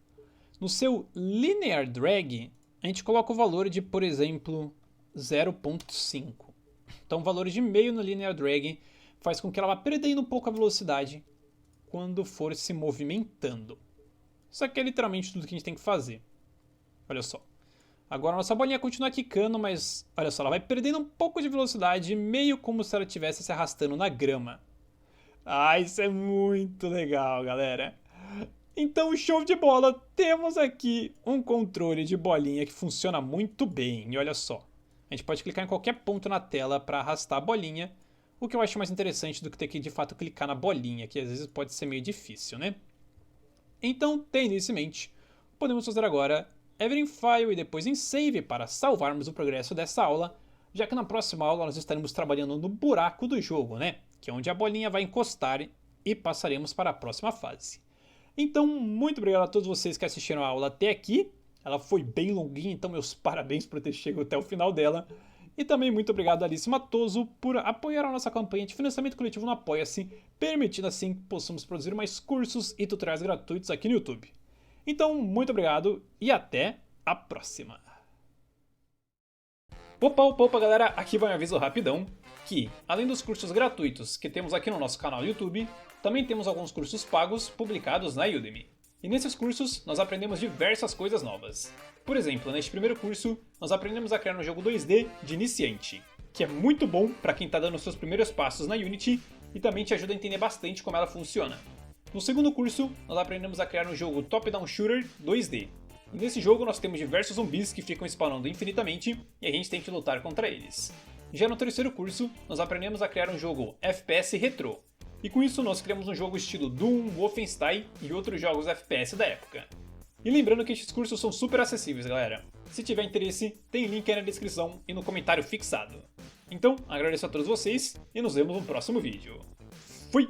no seu Linear Drag, a gente coloca o valor de, por exemplo, 0.5. Então o valor de meio no Linear Drag faz com que ela vá perdendo um pouco a velocidade quando for se movimentando. Isso aqui é literalmente tudo que a gente tem que fazer. Olha só. Agora a nossa bolinha continua quicando, mas olha só, ela vai perdendo um pouco de velocidade, meio como se ela estivesse se arrastando na grama. Ah, isso é muito legal, galera. Então, show de bola, temos aqui um controle de bolinha que funciona muito bem. E olha só, a gente pode clicar em qualquer ponto na tela para arrastar a bolinha, o que eu acho mais interessante do que ter que de fato clicar na bolinha, que às vezes pode ser meio difícil, né? Então, tendo isso em mente, podemos fazer agora Ever in File e depois em Save para salvarmos o progresso dessa aula, já que na próxima aula nós estaremos trabalhando no buraco do jogo, né? Que é onde a bolinha vai encostar e passaremos para a próxima fase. Então, muito obrigado a todos vocês que assistiram a aula até aqui. Ela foi bem longuinha, então meus parabéns por ter chegado até o final dela. E também muito obrigado a Alice Matoso por apoiar a nossa campanha de financiamento coletivo no Apoia-se, permitindo assim que possamos produzir mais cursos e tutoriais gratuitos aqui no YouTube. Então, muito obrigado e até a próxima! Opa galera, aqui vai um aviso rapidão, que além dos cursos gratuitos que temos aqui no nosso canal do YouTube, também temos alguns cursos pagos publicados na Udemy. E nesses cursos nós aprendemos diversas coisas novas. Por exemplo, neste primeiro curso, nós aprendemos a criar um jogo 2D de iniciante, que é muito bom para quem está dando os seus primeiros passos na Unity e também te ajuda a entender bastante como ela funciona. No segundo curso, nós aprendemos a criar um jogo top-down shooter 2D. E nesse jogo nós temos diversos zumbis que ficam spawnando infinitamente e a gente tem que lutar contra eles. Já no terceiro curso, nós aprendemos a criar um jogo FPS retrô. E com isso nós criamos um jogo estilo Doom, Wolfenstein e outros jogos FPS da época. E lembrando que estes cursos são super acessíveis, galera. Se tiver interesse, tem link aí na descrição e no comentário fixado. Então, agradeço a todos vocês e nos vemos no próximo vídeo. Fui!